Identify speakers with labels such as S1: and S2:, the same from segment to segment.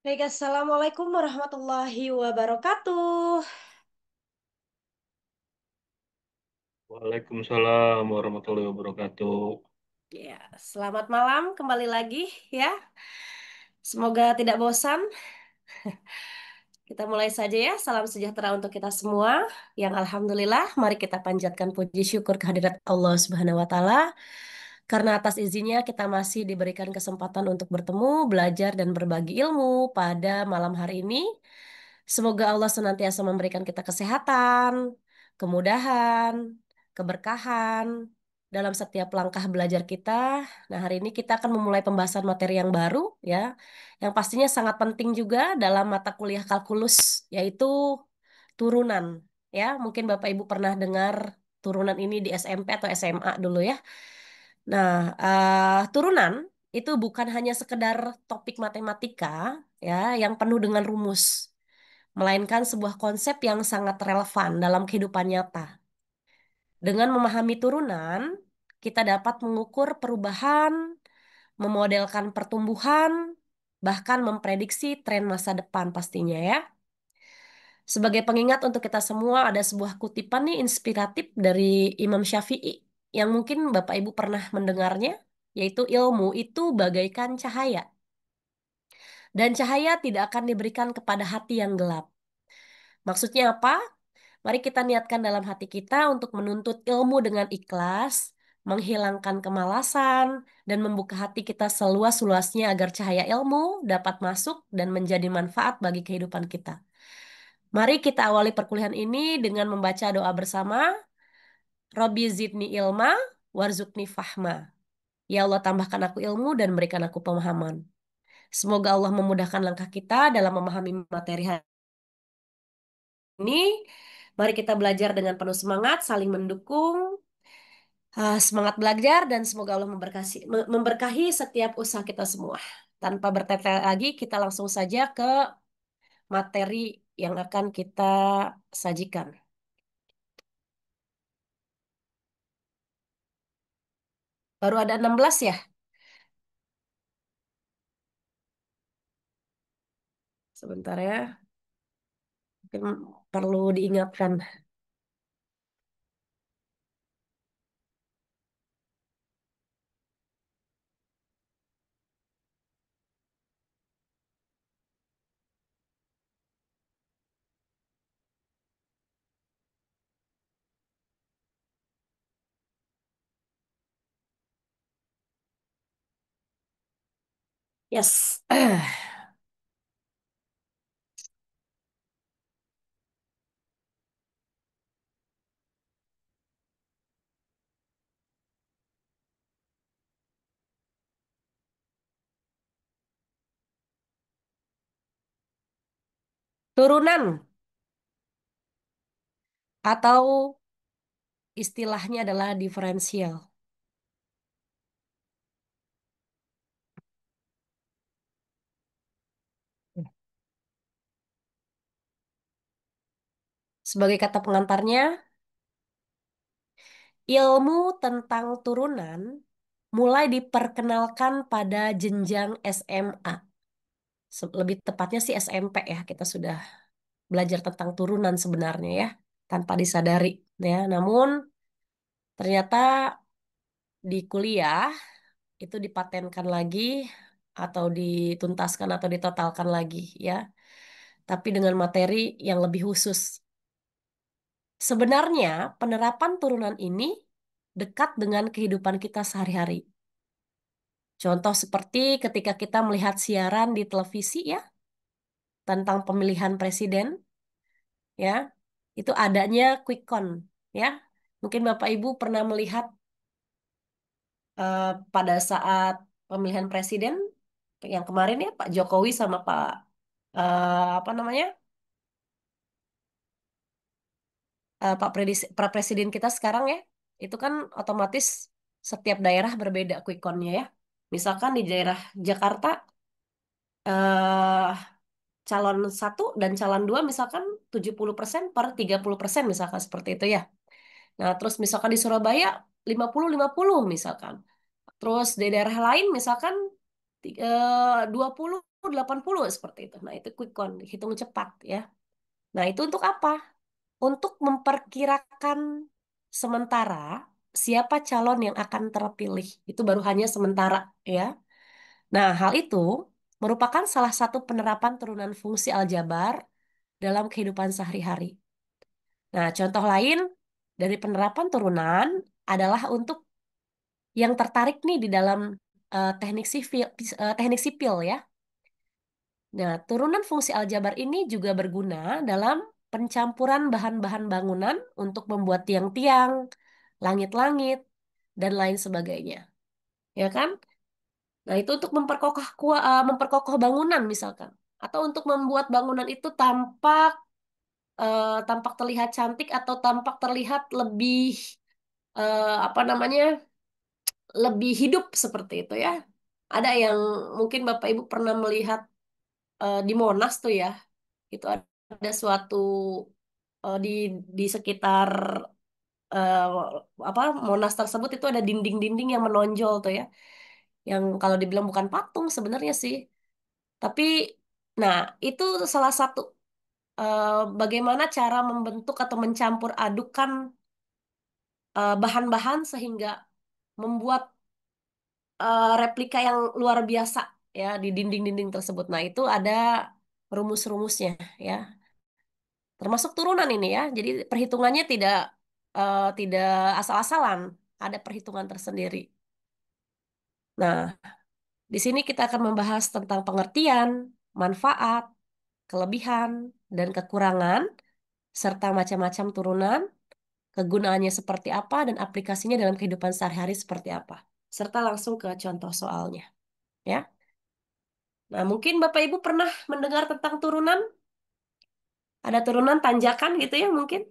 S1: Baik, Assalamualaikum warahmatullahi wabarakatuh.
S2: Waalaikumsalam warahmatullahi wabarakatuh.
S1: Ya, selamat malam kembali lagi ya. Semoga tidak bosan. Kita mulai saja ya. Salam sejahtera untuk kita semua. Yang alhamdulillah, mari kita panjatkan puji syukur kehadirat Allah Subhanahu wa taala. Karena atas izinnya kita masih diberikan kesempatan untuk bertemu, belajar dan berbagi ilmu pada malam hari ini. Semoga Allah senantiasa memberikan kita kesehatan, kemudahan, keberkahan dalam setiap langkah belajar kita. Nah, hari ini kita akan memulai pembahasan materi yang baru ya, yang pastinya sangat penting juga dalam mata kuliah kalkulus, yaitu turunan. Ya, mungkin Bapak Ibu pernah dengar turunan ini di SMP atau SMA dulu ya. Nah, turunan itu bukan hanya sekedar topik matematika ya yang penuh dengan rumus, melainkan sebuah konsep yang sangat relevan dalam kehidupan nyata. Dengan memahami turunan, kita dapat mengukur perubahan, memodelkan pertumbuhan, bahkan memprediksi tren masa depan pastinya ya. Sebagai pengingat untuk kita semua ada sebuah kutipan nih inspiratif dari Imam Syafi'i yang mungkin Bapak Ibu pernah mendengarnya, yaitu ilmu itu bagaikan cahaya dan cahaya tidak akan diberikan kepada hati yang gelap. Maksudnya apa? Mari kita niatkan dalam hati kita untuk menuntut ilmu dengan ikhlas, menghilangkan kemalasan, dan membuka hati kita seluas-luasnya agar cahaya ilmu dapat masuk dan menjadi manfaat bagi kehidupan kita. Mari kita awali perkuliahan ini dengan membaca doa bersama. Robbi zidni ilma, warzukni fahma. Ya Allah, tambahkan aku ilmu dan berikan aku pemahaman. Semoga Allah memudahkan langkah kita dalam memahami materi hari ini. Mari kita belajar dengan penuh semangat, saling mendukung, semangat belajar, dan semoga Allah memberkahi setiap usaha kita semua. Tanpa bertele-tele lagi, kita langsung saja ke materi yang akan kita sajikan. Baru ada 16 ya? Sebentar ya, mungkin perlu diingatkan. Yes. Turunan atau istilahnya adalah diferensial. Sebagai kata pengantarnya, ilmu tentang turunan mulai diperkenalkan pada jenjang SMA. Lebih tepatnya sih SMP ya, kita sudah belajar tentang turunan sebenarnya ya, tanpa disadari ya. Namun ternyata di kuliah itu dipatenkan lagi atau dituntaskan atau ditotalkan lagi ya, tapi dengan materi yang lebih khusus. Sebenarnya penerapan turunan ini dekat dengan kehidupan kita sehari-hari. Contoh seperti ketika kita melihat siaran di televisi ya tentang pemilihan presiden ya, itu adanya quick count ya. Mungkin Bapak Ibu pernah melihat eh, pada saat pemilihan presiden yang kemarin ya Pak Jokowi sama Pak apa namanya Pak Presiden kita sekarang ya, itu kan otomatis setiap daerah berbeda quick count-nya ya. Misalkan di daerah Jakarta eh calon satu dan calon dua misalkan 70% per 30% misalkan seperti itu ya. Nah, terus misalkan di Surabaya 50-50 misalkan. Terus di daerah lain misalkan 20, 80 seperti itu. Nah, itu quick count, hitung cepat ya. Nah, itu untuk apa? Untuk memperkirakan sementara siapa calon yang akan terpilih. Itu baru hanya sementara ya. Nah, hal itu merupakan salah satu penerapan turunan fungsi aljabar dalam kehidupan sehari-hari. Nah, contoh lain dari penerapan turunan adalah untuk yang tertarik nih di dalam teknik sipil ya. Nah, turunan fungsi aljabar ini juga berguna dalam pencampuran bahan-bahan bangunan untuk membuat tiang-tiang, langit-langit, dan lain sebagainya. Ya kan? Nah, itu untuk memperkokoh bangunan misalkan. Atau untuk membuat bangunan itu tampak terlihat cantik atau tampak terlihat lebih apa namanya? Lebih hidup seperti itu ya. Ada yang mungkin Bapak Ibu pernah melihat di Monas tuh ya. Itu ada suatu di sekitar eh, apa Monas tersebut itu ada dinding-dinding yang menonjol tuh ya. Yang kalau dibilang bukan patung sebenarnya sih. Tapi nah, itu salah satu eh, bagaimana cara membentuk atau mencampur adukan bahan-bahan sehingga membuat replika yang luar biasa ya di dinding-dinding tersebut. Nah, itu ada rumus-rumusnya ya. Termasuk turunan ini ya. Jadi perhitungannya tidak asal-asalan, ada perhitungan tersendiri. Nah, di sini kita akan membahas tentang pengertian, manfaat, kelebihan, dan kekurangan serta macam-macam turunan, kegunaannya seperti apa dan aplikasinya dalam kehidupan sehari-hari seperti apa. Serta langsung ke contoh soalnya, ya. Nah, mungkin Bapak Ibu pernah mendengar tentang turunan? Ada turunan tanjakan gitu ya mungkin?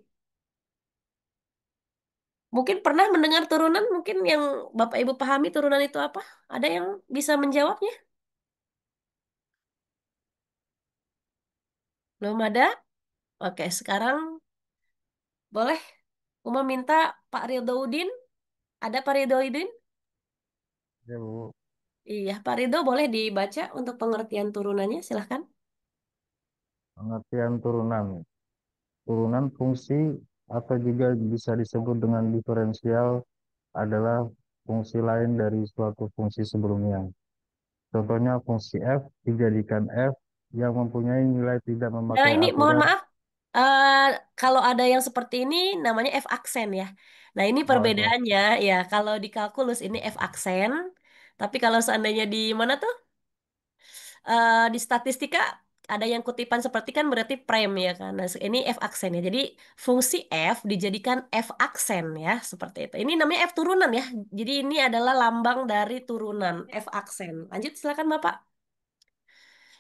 S1: Mungkin pernah mendengar turunan, mungkin yang Bapak Ibu pahami turunan itu apa? Ada yang bisa menjawabnya? Belum ada? Oke, sekarang boleh Uma minta Pak Ridho Udin. Ada Pak Ridho Udin?
S3: Ya, Bu.
S1: Iya, Pak Ridho boleh dibaca untuk pengertian turunannya, silahkan.
S3: Pengertian turunan. Turunan fungsi atau juga bisa disebut dengan diferensial adalah fungsi lain dari suatu fungsi sebelumnya. Contohnya fungsi f dijadikan f yang mempunyai nilai tidak
S1: Nah,
S3: memakai
S1: ini mohon
S3: aturan.
S1: maaf, eh, kalau ada yang seperti ini namanya F aksen ya. Nah, ini
S3: Oh, F.
S1: perbedaannya ya. Kalau di kalkulus ini F aksen, tapi kalau seandainya di mana tuh? Di statistika ada yang kutipan seperti kan berarti prime ya kan. Nah, ini F aksen ya. Jadi fungsi F dijadikan F aksen ya, seperti itu. Ini namanya F turunan ya. Jadi ini adalah lambang dari turunan F aksen. Lanjut silakan Bapak.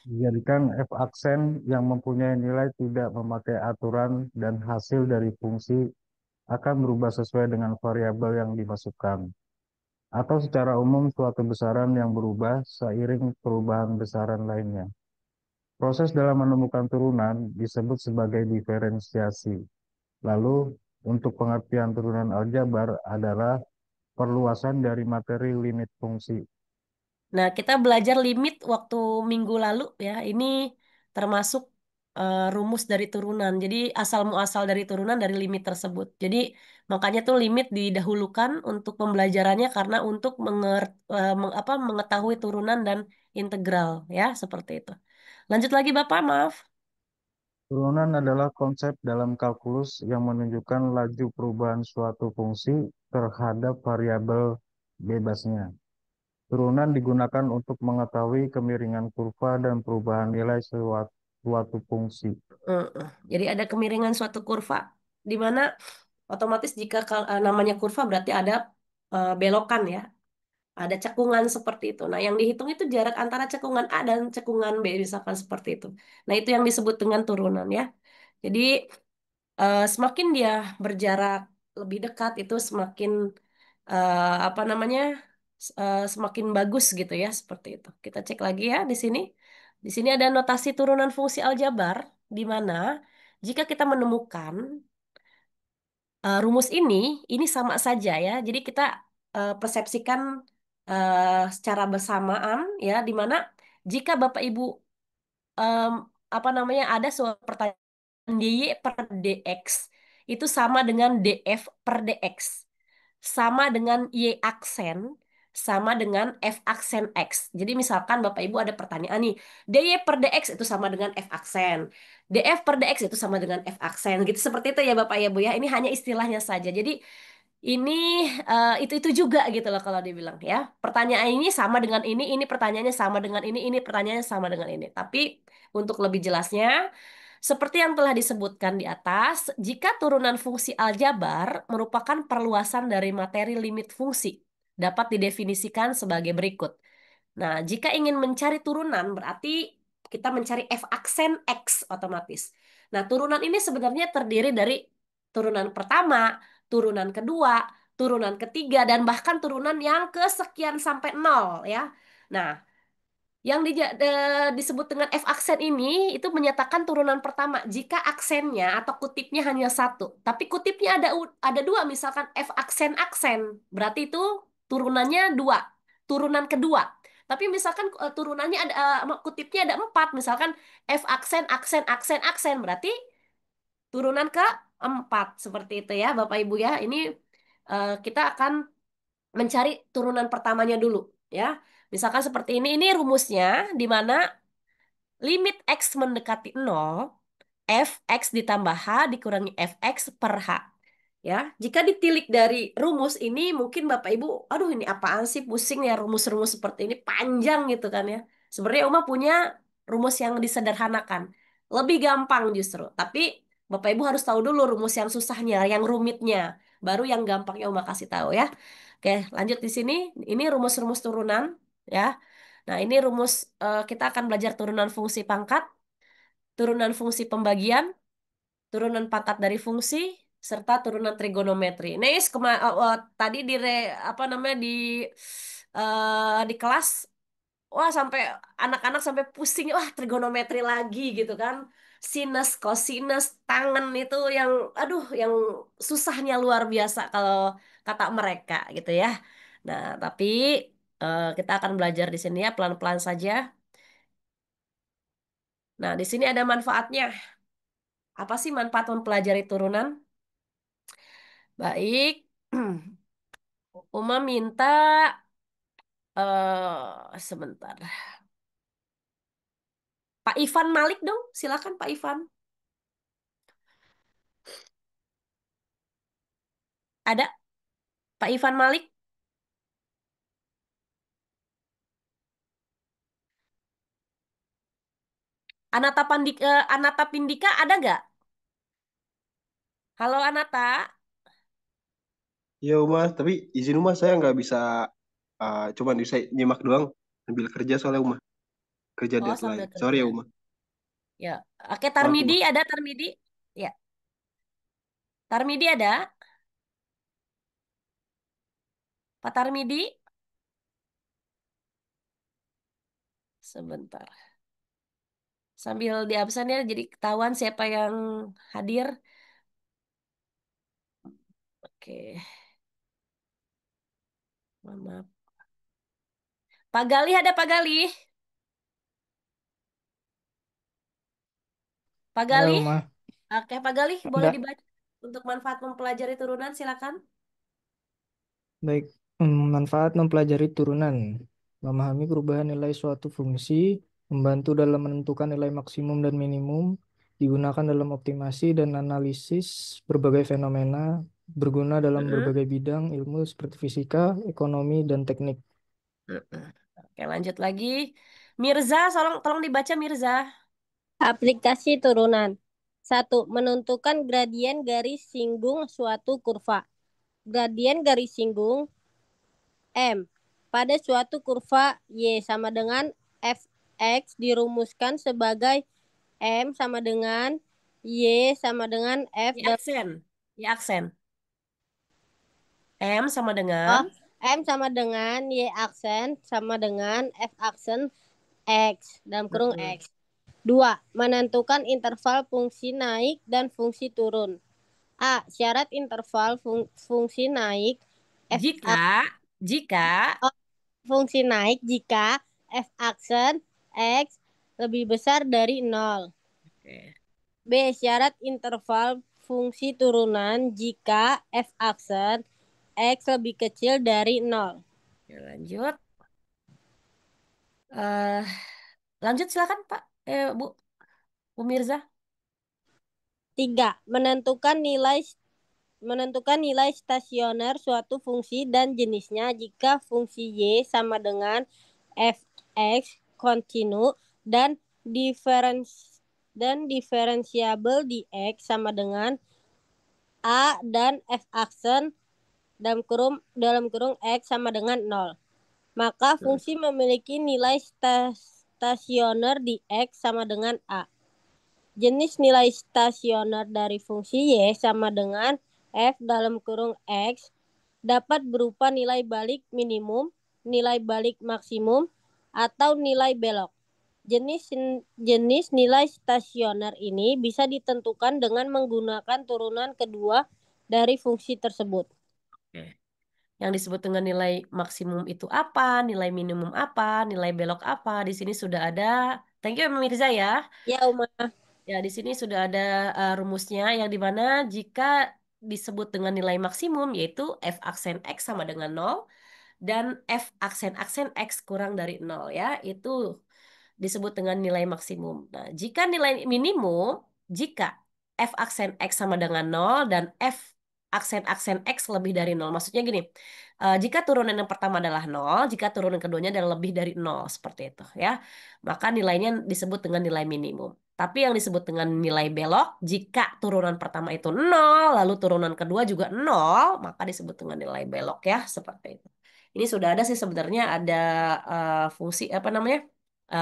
S3: Dijadikan f aksen yang mempunyai nilai tidak memakai aturan dan hasil dari fungsi akan berubah sesuai dengan variabel yang dimasukkan. Atau secara umum suatu besaran yang berubah seiring perubahan besaran lainnya. Proses dalam menemukan turunan disebut sebagai diferensiasi. Lalu, untuk pengertian turunan aljabar adalah perluasan dari materi limit fungsi.
S1: Nah, kita belajar limit waktu minggu lalu ya. Ini termasuk rumus dari turunan. Jadi asal muasal dari turunan dari limit tersebut. Jadi makanya tuh limit didahulukan untuk pembelajarannya karena untuk mengetahui turunan dan integral ya, seperti itu. Lanjut lagi Bapak, maaf.
S3: Turunan adalah konsep dalam kalkulus yang menunjukkan laju perubahan suatu fungsi terhadap variabel bebasnya. Turunan digunakan untuk mengetahui kemiringan kurva dan perubahan nilai suatu fungsi.
S1: Jadi ada kemiringan suatu kurva di mana otomatis jika namanya kurva berarti ada belokan ya. Ada cekungan seperti itu. Nah, yang dihitung itu jarak antara cekungan A dan cekungan B, misalkan seperti itu. Nah, itu yang disebut dengan turunan ya. Jadi, semakin dia berjarak lebih dekat, itu semakin, apa namanya, semakin bagus gitu ya, seperti itu. Kita cek lagi ya di sini. Di sini ada notasi turunan fungsi aljabar, di mana jika kita menemukan rumus ini sama saja ya. Jadi kita persepsikan secara bersamaan ya, di mana jika Bapak Ibu em, apa namanya ada suatu pertanyaan dy per dx itu sama dengan df per dx sama dengan y aksen sama dengan f aksen x. Jadi misalkan Bapak Ibu ada pertanyaan nih, dy per dx itu sama dengan f aksen, df per dx itu sama dengan f aksen gitu, seperti itu ya Bapak ya Bu ya. Ini hanya istilahnya saja. Jadi ini itu juga gitu loh kalau dibilang ya. Pertanyaan ini sama dengan ini pertanyaannya sama dengan ini pertanyaannya sama dengan ini. Tapi untuk lebih jelasnya, seperti yang telah disebutkan di atas, jika turunan fungsi aljabar merupakan perluasan dari materi limit fungsi, dapat didefinisikan sebagai berikut. Nah, jika ingin mencari turunan, berarti kita mencari f aksen x otomatis. Nah, turunan ini sebenarnya terdiri dari turunan pertama, turunan kedua, turunan ketiga, dan bahkan turunan yang kesekian sampai nol ya. Nah, yang disebut dengan F aksen ini itu menyatakan turunan pertama jika aksennya atau kutipnya hanya satu. Tapi kutipnya ada dua, misalkan F aksen aksen, berarti itu turunannya dua, turunan kedua. Tapi misalkan turunannya ada kutipnya ada empat, misalkan F aksen aksen aksen aksen, berarti turunan keempat seperti itu ya, Bapak Ibu ya. Ini kita akan mencari turunan pertamanya dulu ya. Misalkan seperti ini rumusnya di mana limit X mendekati nol, Fx ditambah H dikurangi Fx per H. Ya, jika ditilik dari rumus ini mungkin Bapak Ibu, aduh ini apaan sih pusing ya rumus-rumus seperti ini panjang gitu kan ya. Sebenarnya Uma punya rumus yang disederhanakan, lebih gampang justru. Tapi Bapak Ibu harus tahu dulu rumus yang susahnya, yang rumitnya, baru yang gampangnya Uma kasih tahu ya. Oke, lanjut di sini. Ini rumus-rumus turunan ya. Nah, ini rumus kita akan belajar turunan fungsi pangkat, turunan fungsi pembagian, turunan pangkat dari fungsi, serta turunan trigonometri. Neis tadi apa namanya di kelas, wah sampai anak-anak sampai pusing, wah trigonometri lagi gitu kan. Sinus, kosinus, tangen itu yang, aduh, yang susahnya luar biasa kalau kata mereka gitu ya. Nah, tapi kita akan belajar di sini ya pelan-pelan saja. Nah, di sini ada manfaatnya. Apa sih manfaat mempelajari turunan? Baik, Uma minta sebentar. Pak Ivan Malik dong, silakan Pak Ivan. Ada Pak Ivan Malik? Anata Pindika ada nggak? Halo Anata.
S4: Iya Uma, tapi izin Uma saya nggak bisa, cuman bisa nyimak doang sambil kerja soalnya Uma, kerja
S1: Oh,
S4: deadline.
S1: sambil
S4: Sorry
S1: kerja.
S4: ya Uma,
S1: Ya. Oke,
S4: maaf
S1: Tarmidi
S4: Uma.
S1: ada Tarmidi? Ya, Tarmidi ada? Pak Tarmidi? Sebentar. Sambil di absen ya, jadi ketahuan siapa yang hadir. Oke, mohon maaf. Pak Galih ada Pak Galih? Pak
S5: Ya,
S1: Galih?
S5: Uma.
S1: Oke, Pak Galih boleh
S5: Enggak.
S1: dibaca untuk manfaat mempelajari turunan, silakan.
S5: Baik. Manfaat mempelajari turunan. Memahami perubahan nilai suatu fungsi, membantu dalam menentukan nilai maksimum dan minimum, digunakan dalam optimasi dan analisis berbagai fenomena, berguna dalam
S1: Mm-mm.
S5: berbagai bidang ilmu seperti fisika, ekonomi, dan teknik.
S1: Mm-mm. Oke, lanjut lagi. Mirza, tolong dibaca Mirza.
S6: Aplikasi turunan. Satu, menentukan gradien garis singgung suatu kurva. Gradien garis singgung M pada suatu kurva Y sama dengan Fx dirumuskan sebagai M sama dengan Y sama dengan F
S1: Di
S6: dan
S1: aksen. Di aksen. M sama dengan
S6: oh, M sama dengan Y aksen sama dengan F aksen X dalam kurung
S1: Mm-mm.
S6: X. Dua, menentukan interval fungsi naik dan fungsi turun. A. Syarat interval fungsi naik f
S1: jika jika
S6: fungsi naik jika f aksen x lebih besar dari 0.
S1: Oke.
S6: B. Syarat interval fungsi turunan jika f aksen x lebih kecil dari 0.
S1: Oke, lanjut. Eh, lanjut silakan Pak. Bu, Bu Mirza.
S6: 3. Menentukan nilai stasioner suatu fungsi dan jenisnya jika fungsi y sama dengan fx kontinu dan diferensiabel di x sama dengan a dan f aksen dalam kurung x sama dengan 0. Maka fungsi memiliki nilai stasioner di x sama dengan a. Jenis nilai stasioner dari fungsi y sama dengan f dalam kurung x dapat berupa nilai balik minimum, nilai balik maksimum, atau nilai belok. Jenis nilai stasioner ini bisa ditentukan dengan menggunakan turunan kedua dari fungsi tersebut.
S1: Oke. Yang disebut dengan nilai maksimum itu apa, nilai minimum apa, nilai belok apa. Di sini sudah ada. Thank you, Mirza ya.
S6: Ya, Uma.
S1: Ya, di sini sudah ada rumusnya yang dimana jika disebut dengan nilai maksimum yaitu f aksen x sama dengan 0 dan f aksen x kurang dari 0 ya, itu disebut dengan nilai maksimum. Nah, jika nilai minimum, jika f aksen x sama dengan 0 dan f aksen x lebih dari 0. Maksudnya gini, jika turunan yang pertama adalah 0, jika turunan keduanya adalah lebih dari 0, seperti itu ya. Maka nilainya disebut dengan nilai minimum. Tapi yang disebut dengan nilai belok, jika turunan pertama itu 0, lalu turunan kedua juga 0, maka disebut dengan nilai belok ya, seperti itu. Ini sudah ada sih sebenarnya ada fungsi apa namanya?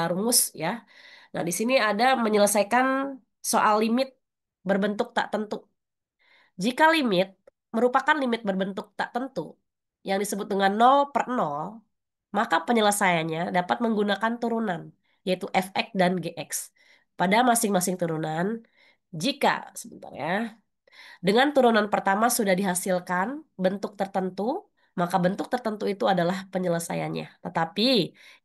S1: Rumus ya. Nah, di sini ada menyelesaikan soal limit berbentuk tak tentu. Jika limit merupakan limit berbentuk tak tentu yang disebut dengan 0/0, maka penyelesaiannya dapat menggunakan turunan, yaitu fx dan gx. Pada masing-masing turunan, jika, sebentar ya, dengan turunan pertama sudah dihasilkan bentuk tertentu, maka bentuk tertentu itu adalah penyelesaiannya. Tetapi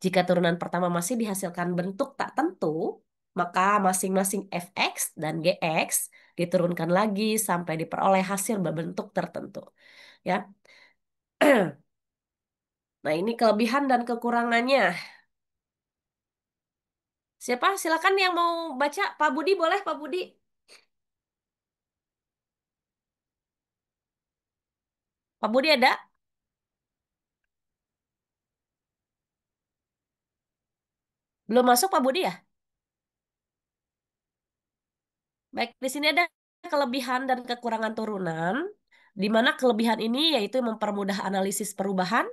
S1: jika turunan pertama masih dihasilkan bentuk tak tentu, maka masing-masing fx dan gx diturunkan lagi sampai diperoleh hasil berbentuk tertentu. Ya. Nah, ini kelebihan dan kekurangannya. Siapa? Silakan yang mau baca. Pak Budi boleh, Pak Budi. Pak Budi ada? Belum masuk Pak Budi ya? Baik, di sini ada kelebihan dan kekurangan turunan, di mana kelebihan ini yaitu mempermudah analisis perubahan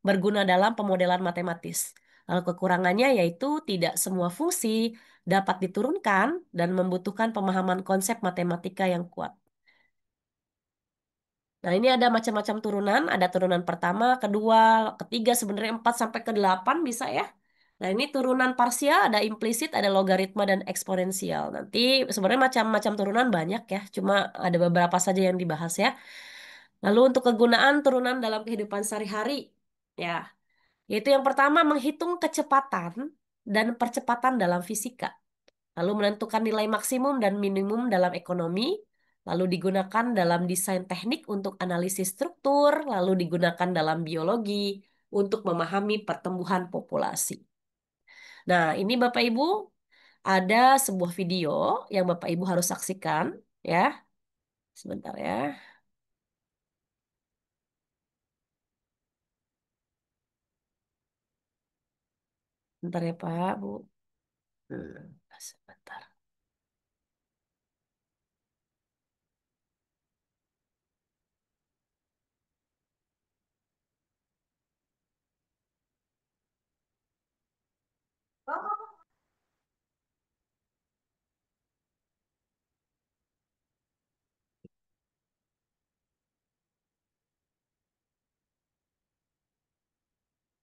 S1: berguna dalam pemodelan matematis. Lalu kekurangannya yaitu tidak semua fungsi dapat diturunkan dan membutuhkan pemahaman konsep matematika yang kuat. Nah, ini ada macam-macam turunan, ada turunan pertama, kedua, ketiga, sebenarnya 4 sampai ke 8 bisa ya. Nah, ini turunan parsial, ada implisit, ada logaritma, dan eksponensial. Nanti sebenarnya macam-macam turunan banyak ya, cuma ada beberapa saja yang dibahas ya. Lalu untuk kegunaan turunan dalam kehidupan sehari-hari, ya, yaitu yang pertama menghitung kecepatan dan percepatan dalam fisika. Lalu menentukan nilai maksimum dan minimum dalam ekonomi, lalu digunakan dalam desain teknik untuk analisis struktur, lalu digunakan dalam biologi untuk memahami pertumbuhan populasi. Nah, ini Bapak Ibu ada sebuah video yang Bapak Ibu harus saksikan ya. Sebentar ya. Bentar ya Pak, Bu. Sebentar.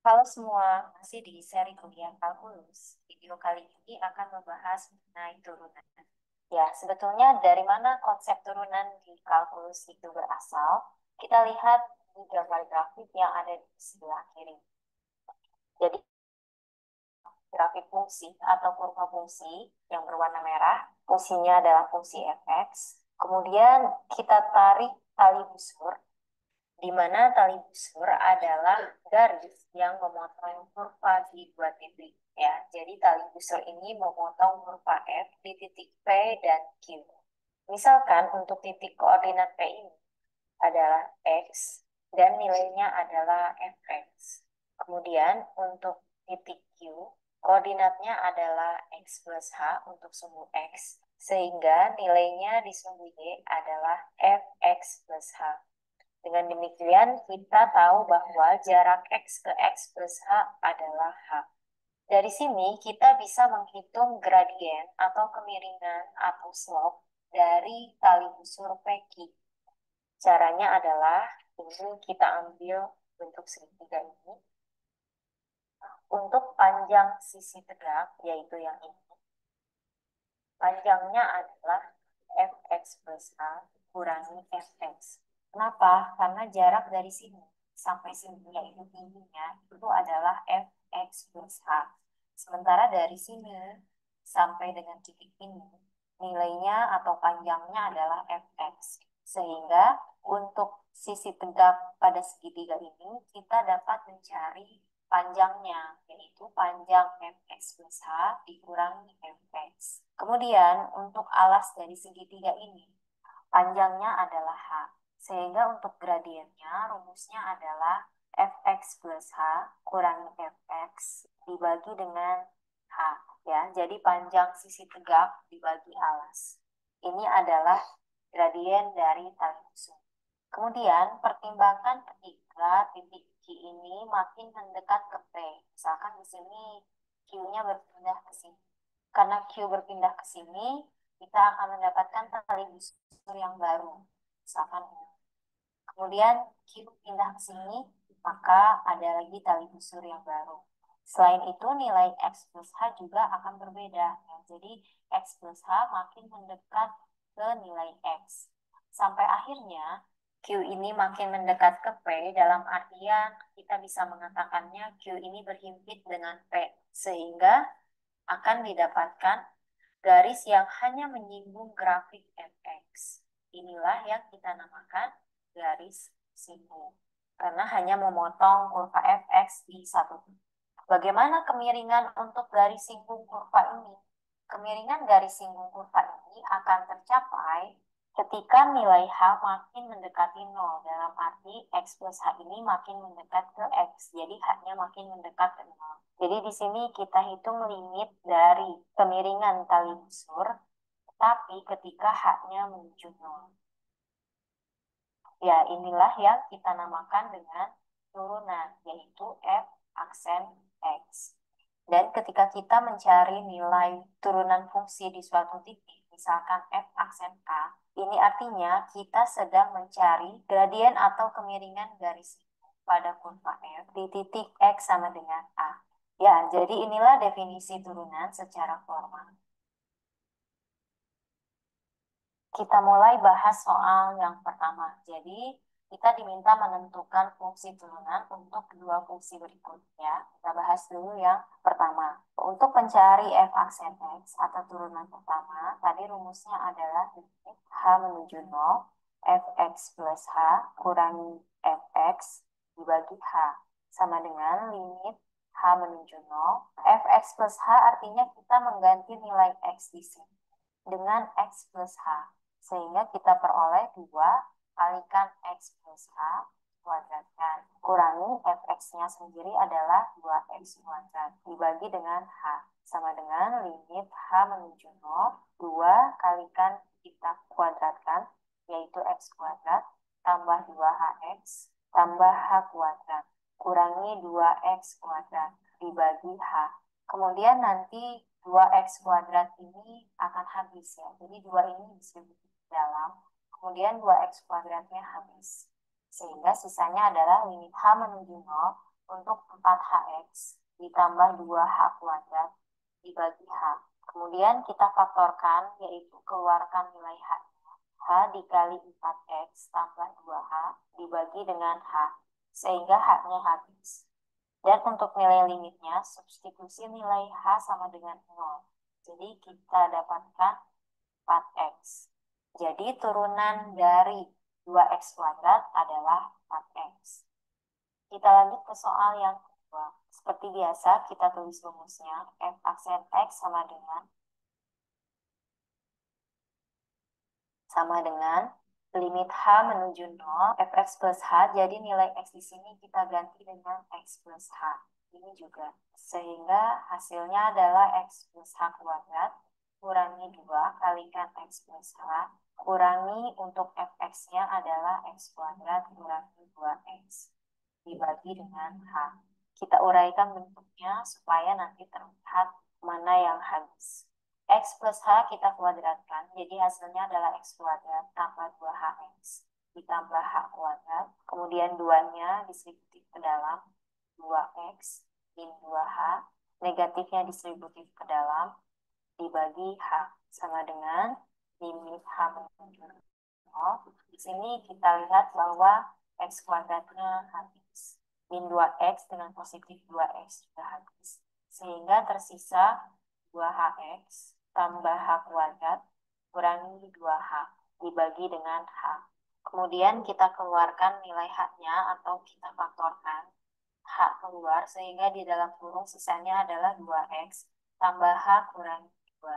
S7: Halo semua, masih di seri kuliah kalkulus. Video kali ini akan membahas mengenai turunan. Ya, sebetulnya dari mana konsep turunan di kalkulus itu berasal? Kita lihat di gambar grafik yang ada di sebelah kiri. fungsi atau kurva fungsi yang berwarna merah. Fungsinya adalah fungsi fx. Kemudian kita tarik tali busur, di mana tali busur adalah garis yang memotong kurva di dua titik. Ya, jadi tali busur ini memotong kurva F di titik P dan Q. Misalkan untuk titik koordinat P ini adalah X dan nilainya adalah Fx. Kemudian untuk titik Q, koordinatnya adalah X plus H untuk sumbu X, sehingga nilainya di sumbu Y adalah Fx plus H. Dengan demikian, kita tahu bahwa jarak X ke X plus H adalah H. Dari sini, kita bisa menghitung gradien atau kemiringan atau slope dari tali busur PQ. Caranya adalah, ini kita ambil bentuk segitiga ini. Untuk panjang sisi tegak, yaitu yang ini, panjangnya adalah Fx plus H kurangi Fx. Kenapa? Karena jarak dari sini sampai sini, yaitu tingginya, itu adalah Fx plus H. Sementara dari sini sampai dengan titik ini, nilainya atau panjangnya adalah Fx. Sehingga untuk sisi tegak pada segitiga ini, kita dapat mencari panjangnya, yaitu panjang Fx plus H dikurangi Fx. Kemudian untuk alas dari segitiga ini, panjangnya adalah H. Sehingga untuk gradiennya, rumusnya adalah Fx plus H kurangi Fx dibagi dengan H. Ya, jadi panjang sisi tegak dibagi alas. Ini adalah gradien dari tali busur. Kemudian pertimbangkan ketika titik Q ini makin mendekat ke P. Misalkan di sini Q-nya berpindah ke sini. Karena Q berpindah ke sini, kita akan mendapatkan tali busur yang baru. Misalkan ini. Kemudian Q pindah ke sini, maka ada lagi tali busur yang baru. Selain itu, nilai X plus H juga akan berbeda. Ya, jadi X plus H makin mendekat ke nilai X. Sampai akhirnya Q ini makin mendekat ke P, dalam artian kita bisa mengatakannya Q ini berhimpit dengan P, sehingga akan didapatkan garis yang hanya menyinggung grafik Fx. Inilah yang kita namakan garis singgung, karena hanya memotong kurva Fx di satu titik. Bagaimana kemiringan untuk garis singgung kurva ini? Kemiringan garis singgung kurva ini akan tercapai ketika nilai H makin mendekati 0, dalam arti X plus H ini makin mendekat ke X, jadi H-nya makin mendekat ke 0. Jadi di sini kita hitung limit dari kemiringan tali busur, tapi ketika H-nya menuju 0. Ya, inilah yang kita namakan dengan turunan, yaitu F aksen X. Dan ketika kita mencari nilai turunan fungsi di suatu titik, misalkan F aksen A, ini artinya kita sedang mencari gradien atau kemiringan garis pada kurva F di titik X sama dengan A. Ya, jadi inilah definisi turunan secara formal. Kita mulai bahas soal yang pertama. Jadi, kita diminta menentukan fungsi turunan untuk kedua fungsi berikutnya. Kita bahas dulu yang pertama. Untuk mencari f aksen X atau turunan pertama, tadi rumusnya adalah limit H menuju 0, Fx plus H kurangi Fx dibagi H. Sama dengan limit H menuju 0, Fx plus H artinya kita mengganti nilai X di sini dengan X plus H. Sehingga kita peroleh 2 kalikan X plus H kuadratkan. Kurangi Fx-nya sendiri adalah 2X kuadrat dibagi dengan H. Sama dengan limit H menuju 0, 2 kalikan kita kuadratkan, yaitu X kuadrat, tambah 2HX, tambah H kuadrat. Kurangi 2X kuadrat dibagi H. Kemudian nanti 2X kuadrat ini akan habis ya. Jadi 2 ini disebut dalam, kemudian 2X kuadratnya habis. Sehingga sisanya adalah limit H menuju 0 untuk 4HX ditambah 2H kuadrat dibagi H. Kemudian kita faktorkan, yaitu keluarkan nilai H. H dikali 4X tambah 2H dibagi dengan H. Sehingga H-nya habis. Dan untuk nilai limitnya, substitusi nilai H sama dengan 0. Jadi kita dapatkan 4X. Jadi turunan dari 2X kuadrat adalah 4X. Kita lanjut ke soal yang kedua. Seperti biasa, kita tulis rumusnya. F aksen X sama dengan limit H menuju 0, fx plus H, jadi nilai X di sini kita ganti dengan X plus H. Ini juga. Sehingga hasilnya adalah X plus H kuadrat, kurangi 2, kalikan X plus H, kurangi untuk fx-nya adalah X kuadrat kurangi 2X, dibagi dengan H. Kita uraikan bentuknya supaya nanti terlihat mana yang habis. X plus H kita kuadratkan, jadi hasilnya adalah X kuadrat tambah 2HX ditambah H kuadrat, kemudian 2-nya distributif ke dalam, 2X min 2H, negatifnya distributif ke dalam, dibagi H, sama dengan limit H menuju 0. Di sini kita lihat bahwa X kuadratnya habis, min 2X dengan positif 2X juga habis, sehingga tersisa 2HX tambah H kuadrat kurangi 2H dibagi dengan H. Kemudian kita keluarkan nilai H-nya atau kita faktorkan. H keluar sehingga di dalam kurung sisanya adalah 2X tambah H kurangi 2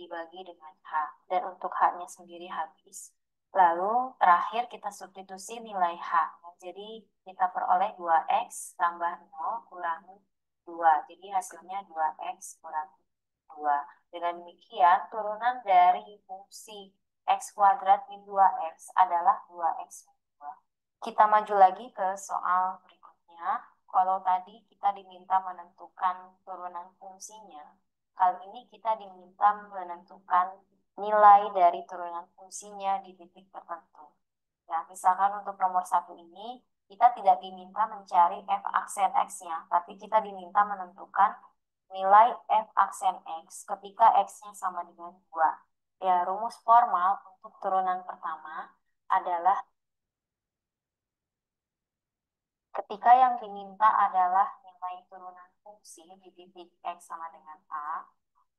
S7: dibagi dengan H. Dan untuk H-nya sendiri habis. Lalu terakhir kita substitusi nilai H. Jadi kita peroleh 2X tambah 0 kurangi 2. Jadi hasilnya 2X kurangi 2. Dengan demikian, turunan dari fungsi X kuadrat min 2X adalah 2X min 2. Kita maju lagi ke soal berikutnya. Kalau tadi kita diminta menentukan turunan fungsinya, kali ini kita diminta menentukan nilai dari turunan fungsinya di titik tertentu. Ya, misalkan untuk nomor 1 ini, kita tidak diminta mencari f aksen X-nya, tapi kita diminta menentukan nilai f aksen X ketika X-nya sama dengan 2. Ya, rumus formal untuk turunan pertama adalah ketika yang diminta adalah nilai turunan fungsi di titik X sama dengan A,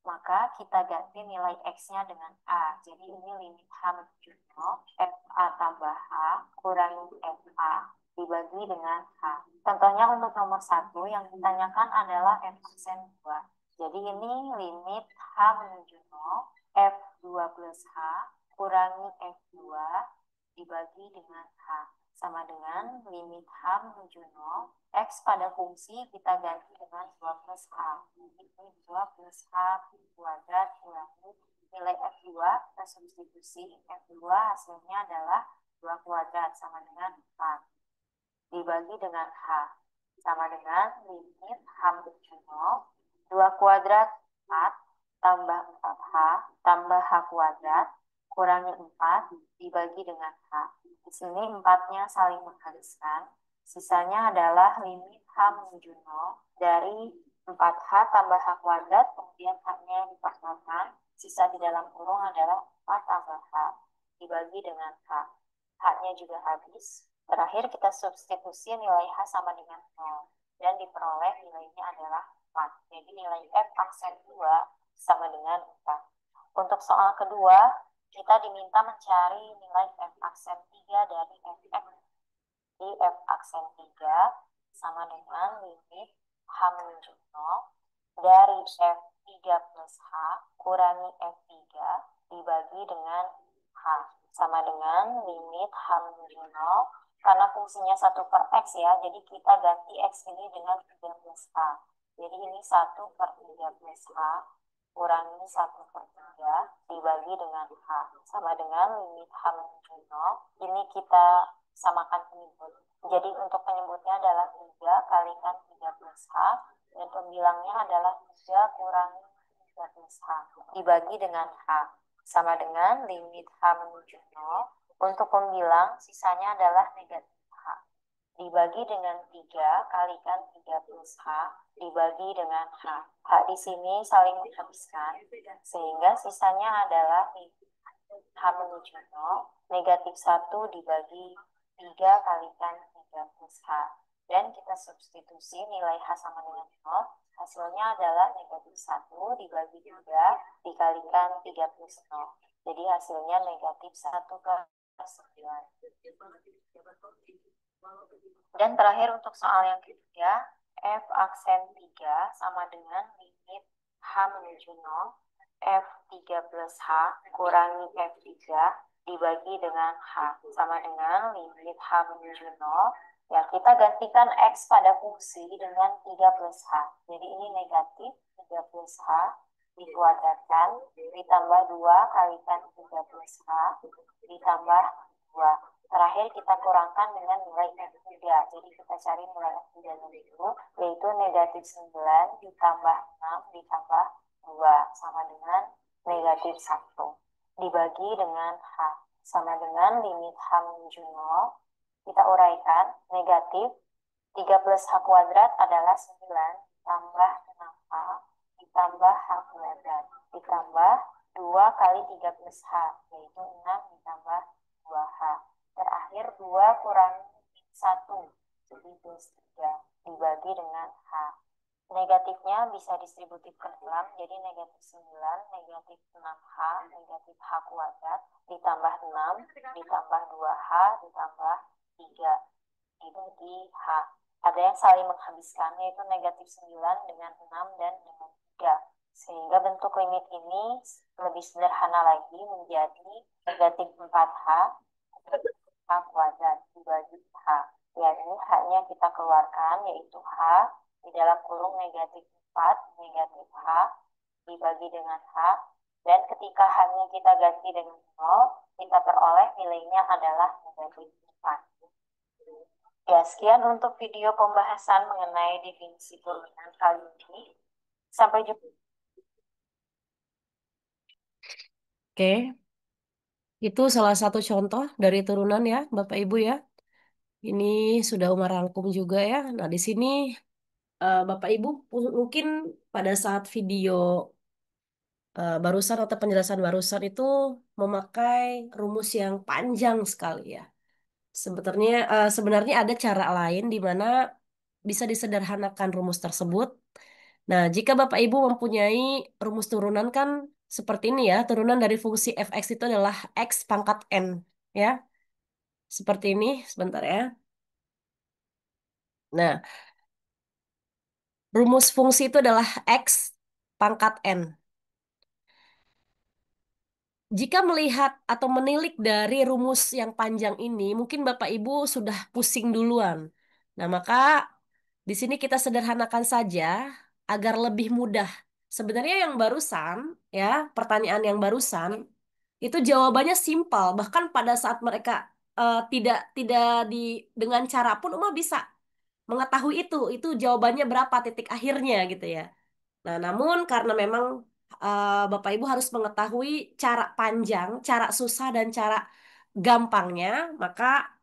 S7: maka kita ganti nilai X-nya dengan A. Jadi ini limit H menuju 0, FA tambah H kurangi FA dibagi dengan H. Contohnya untuk nomor 1 yang ditanyakan adalah F aksen 2. Jadi ini limit H menuju 0, F2 plus H kurangi F2 dibagi dengan H. Sama dengan limit H menuju 0, X pada fungsi kita ganti dengan 2 plus H. Ini 2 plus H kuadrat kurangi nilai F2, kita substitusi F2 hasilnya adalah 2 kuadrat sama dengan 4. Dibagi dengan H. Sama dengan limit H menuju 0, 2 kuadrat 4 tambah 4H tambah H kuadrat kurangi 4 dibagi dengan H. Di sini 4-nya saling menghaluskan. Sisanya adalah limit H menuju 0 dari 4H tambah H kuadrat, kemudian H-nya dipaksakan. Sisa di dalam kurung adalah 4 tambah H dibagi dengan H. H-nya juga habis. Terakhir kita substitusi nilai H sama dengan 0. Dan diperoleh nilainya adalah 4. Jadi nilai F aksen 2 sama dengan 4. Untuk soal kedua, kita diminta mencari nilai F aksen 3 dari Fx. Di F aksen 3 sama dengan limit H menuju 0 dari F3 plus H kurangi F3 dibagi dengan H. Sama dengan limit H menuju 0. Karena fungsinya 1 per X ya, jadi kita ganti X ini dengan 3 plus H. Jadi ini 1 per 3 plus H kurangi 1 per 3 dibagi dengan H. Sama dengan limit H menuju 0. Ini kita samakan penyebut. Jadi untuk penyebutnya adalah 3 kalikan 3 plus H. Dan pembilangnya adalah 3 kurangi 3 plus H. Dibagi dengan H. Sama dengan limit H menuju 0. Untuk pembilang sisanya adalah negatif H. Dibagi dengan 3 kalikan 3 plus H dibagi dengan H. H di sini saling menghabiskan, sehingga sisanya adalah H menuju 0, negatif 1 dibagi 3 kalikan 3 plus H. Dan kita substitusi nilai H sama dengan 0. Hasilnya adalah negatif 1 dibagi 3 dikalikan 3 plus 0. Jadi hasilnya negatif 1 per 9. Dan terakhir untuk soal yang ketiga, F aksen 3 sama dengan limit H menuju 0, F3 plus H kurangi F3 dibagi dengan H sama dengan limit H menuju 0. Ya, kita gantikan X pada fungsi dengan 3 plus H. Jadi ini negatif 3 plus H dikuadratkan ditambah 2 kalikan 3 plus H ditambah 2. Terakhir kita kurangkan dengan nilai F3. Jadi kita cari nilai F3 dulu, yaitu negatif 9 ditambah 6 ditambah 2 sama dengan negatif 1. Dibagi dengan H sama dengan limit H menuju 0. Kita uraikan, negatif 3 plus H kuadrat adalah 9 tambah 6H ditambah H kuadrat ditambah 2 kali 3 plus H, yaitu 6 ditambah 2H. Terakhir 2 kurangi 1, jadi plus 3 dibagi dengan H. Negatifnya bisa distributif ke dalam, jadi negatif 9, negatif 6H, negatif H kuadrat, ditambah 6, ditambah 2H, ditambah 3, dibagi H. Ada yang saling menghabiskan, yaitu negatif 9 dengan 6 dan dengan 3. Sehingga bentuk limit ini lebih sederhana lagi menjadi negatif 4H, H kuadrat dibagi H. Ya, ini H-nya kita keluarkan, yaitu H di dalam kurung negatif 4, negatif H dibagi dengan H. Dan ketika H-nya kita ganti dengan 0, kita peroleh nilainya adalah negatif 4. Ya, sekian untuk video pembahasan mengenai definisi turunan kali ini. Sampai jumpa.
S1: Oke, itu salah satu contoh dari turunan ya, Bapak Ibu ya. Ini sudah Umar rangkum juga ya. Nah, di sini Bapak Ibu mungkin pada saat video barusan atau penjelasan barusan itu memakai rumus yang panjang sekali ya. Sebenarnya ada cara lain di mana bisa disederhanakan rumus tersebut. Nah, jika Bapak Ibu mempunyai rumus turunan kan seperti ini ya, turunan dari fungsi fx itu adalah x pangkat n ya. Seperti ini, sebentar ya. Nah, rumus fungsi itu adalah x pangkat n. Jika melihat atau menilik dari rumus yang panjang ini, mungkin Bapak Ibu sudah pusing duluan. Nah, maka di sini kita sederhanakan saja agar lebih mudah. Sebenarnya yang barusan, ya, pertanyaan yang barusan itu jawabannya simpel. Bahkan pada saat mereka tidak dengan cara pun Uma bisa mengetahui itu jawabannya berapa titik akhirnya gitu ya. Nah, namun karena memang Bapak Ibu harus mengetahui cara panjang, cara susah, dan cara gampangnya, maka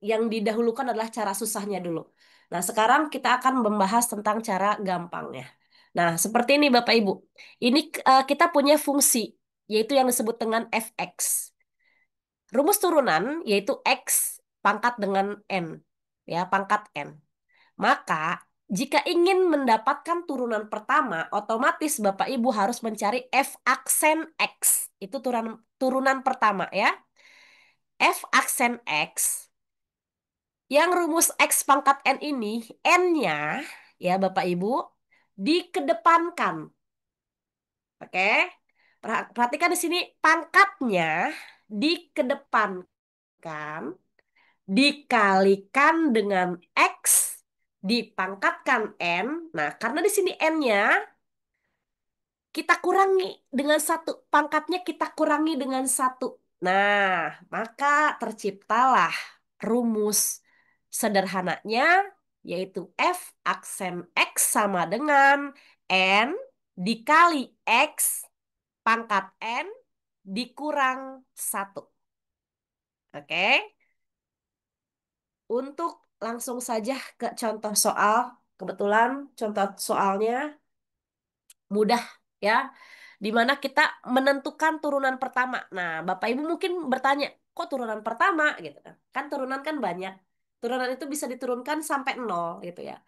S1: yang didahulukan adalah cara susahnya dulu. Nah, sekarang kita akan membahas tentang cara gampangnya. Nah, seperti ini Bapak Ibu. Ini kita punya fungsi, yaitu yang disebut dengan fx. Rumus turunan yaitu x pangkat dengan n. Ya, pangkat n. Maka, jika ingin mendapatkan turunan pertama, otomatis Bapak Ibu harus mencari f aksen x. Itu turunan pertama ya. F aksen x, yang rumus x pangkat n ini, n-nya, ya Bapak Ibu, dikedepankan. Oke? Perhatikan di sini, pangkatnya dikedepankan, dikalikan dengan x, dipangkatkan n. Nah, karena di sini n-nya kita kurangi dengan satu, pangkatnya kita kurangi dengan satu. Nah, maka terciptalah rumus sederhananya, yaitu f aksen x sama dengan n dikali x pangkat n dikurang satu. Oke? Untuk langsung saja ke contoh soal. Kebetulan contoh soalnya mudah ya, di mana kita menentukan turunan pertama. Nah, Bapak Ibu mungkin bertanya, kok turunan pertama gitu kan? Kan turunan kan banyak. Turunan itu bisa diturunkan sampai 0 gitu ya.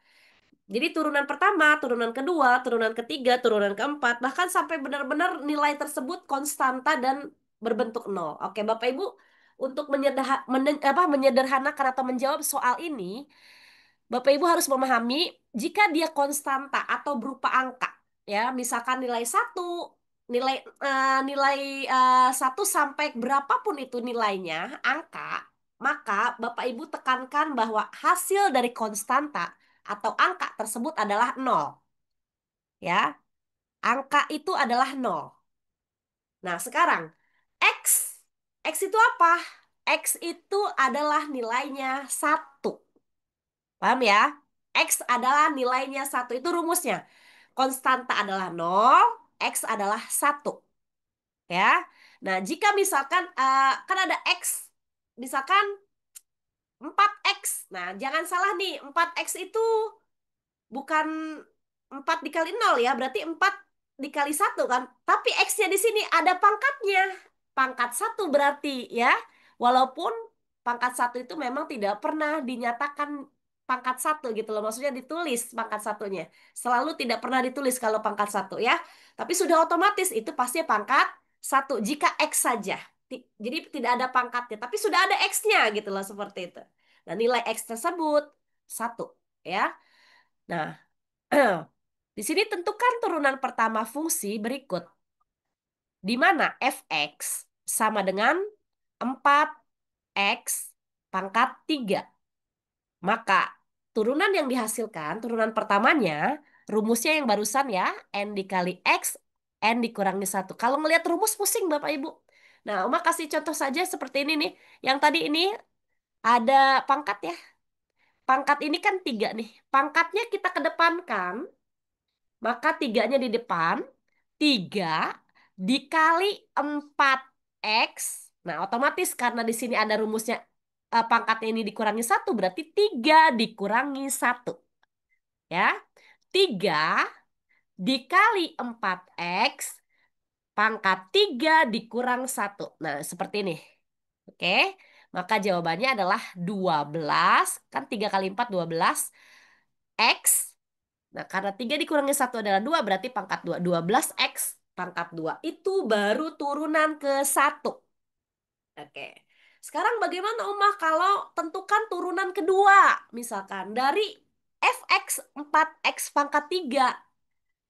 S1: Jadi turunan pertama, turunan kedua, turunan ketiga, turunan keempat, bahkan sampai benar-benar nilai tersebut konstanta dan berbentuk 0. Oke, Bapak Ibu, untuk menyederhanakan atau menjawab soal ini, Bapak Ibu harus memahami jika dia konstanta atau berupa angka, ya, misalkan nilai satu, nilai nilai 1 sampai berapapun itu nilainya, angka, maka Bapak Ibu tekankan bahwa hasil dari konstanta atau angka tersebut adalah 0, ya. Angka itu adalah 0. Nah, sekarang X. X itu apa? X itu adalah nilainya 1. Paham ya? X adalah nilainya 1. Itu rumusnya. Konstanta adalah 0, X adalah 1. Ya. Nah, jika misalkan kan ada X. Misalkan 4X. Nah, jangan salah nih, 4X itu bukan 4 dikali 0 ya, berarti 4 dikali 1 kan. Tapi X-nya di sini ada pangkatnya. Pangkat 1 berarti ya. Walaupun pangkat 1 itu memang tidak pernah dinyatakan pangkat 1 gitu loh. Maksudnya ditulis pangkat satunya. Selalu tidak pernah ditulis kalau pangkat 1 ya. Tapi sudah otomatis itu pasti pangkat 1 jika X saja. Jadi tidak ada pangkatnya, tapi sudah ada X-nya gitu loh, seperti itu. Nah, nilai X tersebut 1 ya. Nah, di sini tentukan turunan pertama fungsi berikut, di mana fx sama dengan 4x pangkat 3. Maka turunan yang dihasilkan, turunan pertamanya, rumusnya yang barusan ya, n dikali x, n dikurangi 1. Kalau ngelihat rumus pusing Bapak Ibu. Nah, Uma kasih contoh saja seperti ini nih. Yang tadi ini ada pangkat ya. Pangkat ini kan 3 nih. Pangkatnya kita kedepankan, maka tiganya di depan, 3 dikali 4x. Nah, otomatis karena di sini ada rumusnya, pangkatnya ini dikurangi 1, berarti 3 dikurangi 1. Ya, 3 dikali 4x, pangkat 3 dikurang 1. Nah, seperti ini. Oke, maka jawabannya adalah 12. Kan 3 kali 4, 12. X. Nah, karena 3 dikurangi 1 adalah 2, berarti pangkat 2. 12x pangkat 2. Itu baru turunan ke 1. Oke. Sekarang bagaimana Umah kalau tentukan turunan kedua? Misalkan dari fx 4x pangkat 3.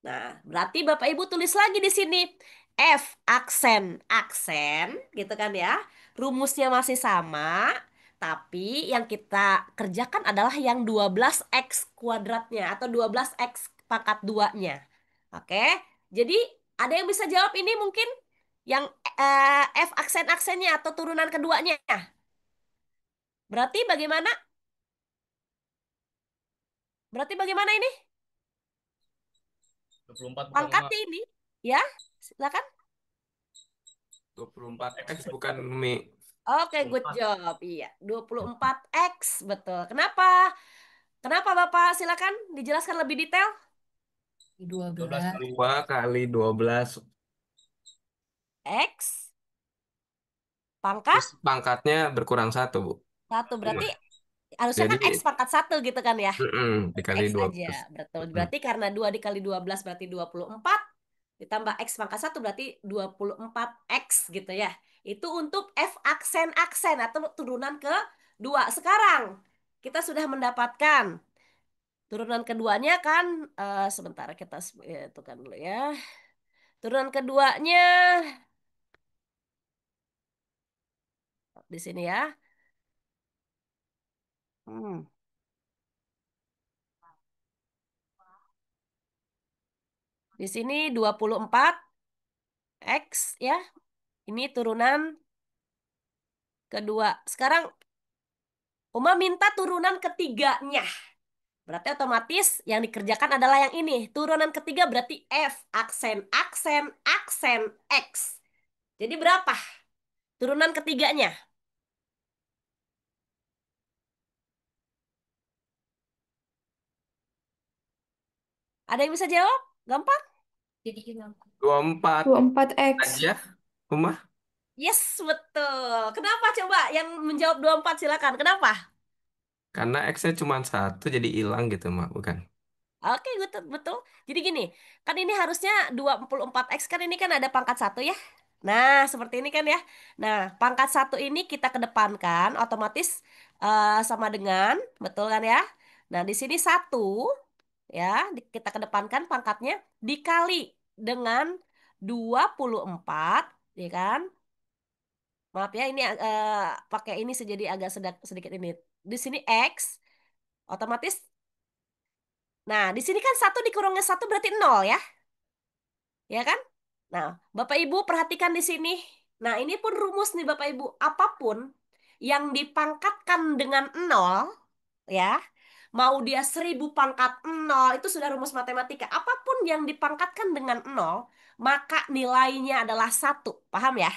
S1: Nah, berarti Bapak Ibu tulis lagi di sini. F aksen, aksen, gitu kan ya. Rumusnya masih sama, tapi yang kita kerjakan adalah yang 12x kuadratnya atau 12x pangkat 2-nya. Oke, jadi ada yang bisa jawab ini mungkin? Yang F aksen-aksennya atau turunan keduanya. Berarti bagaimana? Berarti bagaimana ini?
S8: 24 bukan Uma.
S1: Pangkatnya ini, ya, silakan.
S8: 24X bukan Mi.
S1: Oke, good job. Iya, 24x, betul. Kenapa? Kenapa Bapak? Silakan dijelaskan lebih detail.
S8: 12 kali 2 kali 12.
S1: X pangkat
S8: Terus pangkatnya berkurang 1, Bu.
S1: 1. Berarti harusnya
S8: Jadi
S1: kan X pangkat 1 gitu kan ya.
S8: dikali
S1: X aja,
S8: 12.
S1: betul. Berarti karena 2 dikali 12 berarti 24. Ditambah X pangkat 1 berarti 24x gitu ya. Itu untuk F aksen-aksen atau turunan ke 2. Sekarang kita sudah mendapatkan turunan keduanya kan, sebentar kita itu kan dulu ya. Turunan keduanya di sini ya. Hmm. Di sini 24x ya. Ini turunan kedua. Sekarang Uma minta turunan ketiganya. Berarti otomatis yang dikerjakan adalah yang ini. Turunan ketiga berarti F aksen, aksen, aksen X. Jadi berapa turunan ketiganya? Ada yang bisa jawab? Gampang?
S8: 24
S9: 24X.
S8: aja, Uma.
S1: Yes, betul. Kenapa coba yang menjawab 24 silakan. Kenapa?
S8: Karena X-nya cuma satu jadi hilang gitu, Mak, bukan?
S1: Oke, betul, betul. Jadi gini, kan ini harusnya 24X kan ini kan ada pangkat satu ya. Nah, seperti ini kan ya. Nah, pangkat satu ini kita kedepankan, otomatis sama dengan, betul kan ya? Nah, di sini satu ya, kita kedepankan pangkatnya dikali dengan 24, ya kan? Maaf ya, ini pakai ini jadi agak sedikit ini. Di sini X, otomatis. Nah, di sini kan satu dikurangnya satu berarti nol ya. Ya kan? Nah, Bapak Ibu perhatikan di sini. Nah, ini pun rumus nih Bapak Ibu. Apapun yang dipangkatkan dengan nol, ya, mau dia 1000 pangkat nol, itu sudah rumus matematika. Apapun yang dipangkatkan dengan nol, maka nilainya adalah satu. Paham ya?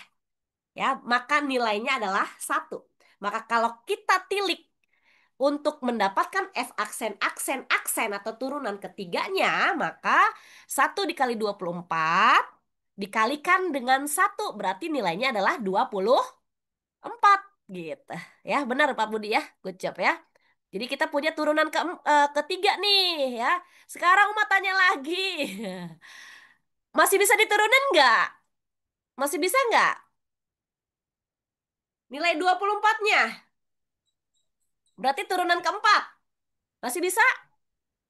S1: Ya, maka nilainya adalah satu. Maka kalau kita tilik untuk mendapatkan F aksen atau turunan ketiganya, maka 1 dikali 24 dikalikan dengan satu berarti nilainya adalah 24 gitu. Ya, benar Pak Budi ya. Good job ya. Jadi kita punya turunan ketiga nih ya. Sekarang Uma tanya lagi. Masih bisa diturunin nggak? Masih bisa nggak? Nilai 24-nya. Berarti turunan keempat. Masih bisa?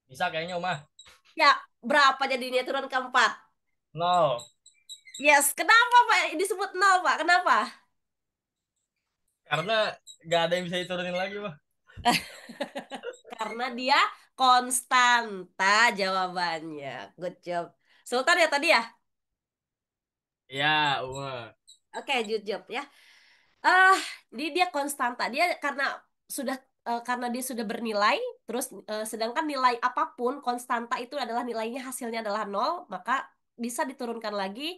S9: Bisa kayaknya, Uma.
S1: Ya, berapa jadinya turunan keempat?
S9: 0.
S1: Yes, kenapa Pak disebut nol Pak? Kenapa?
S9: Karena nggak ada yang bisa diturunin lagi, Pak.
S1: Karena dia konstanta jawabannya. Good job. Sultan ya tadi ya?
S9: Ya, Uma.
S1: Oke, good job ya. Ah, jadi dia konstanta. Dia sudah karena dia sudah bernilai, terus sedangkan nilai apapun konstanta itu adalah nilainya hasilnya adalah nol, maka bisa diturunkan lagi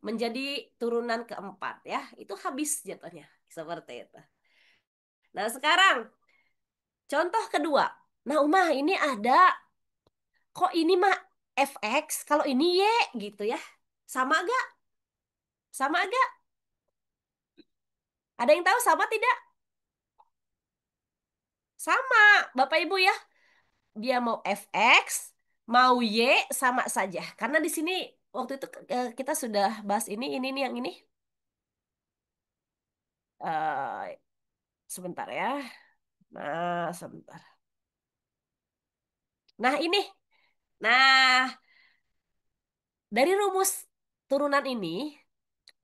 S1: menjadi turunan keempat ya. Itu habis jatuhnya seperti itu. Nah, sekarang contoh kedua. Nah, Umah ini ada kok ini mah fx, kalau ini y gitu ya. Sama gak? Sama gak? Ada yang tahu sama tidak? Sama, Bapak Ibu ya. Dia mau fx, mau y sama saja. Karena di sini waktu itu kita sudah bahas ini nih yang ini. Eh, sebentar ya. Nah, sebentar. Nah, ini. Nah, dari rumus turunan ini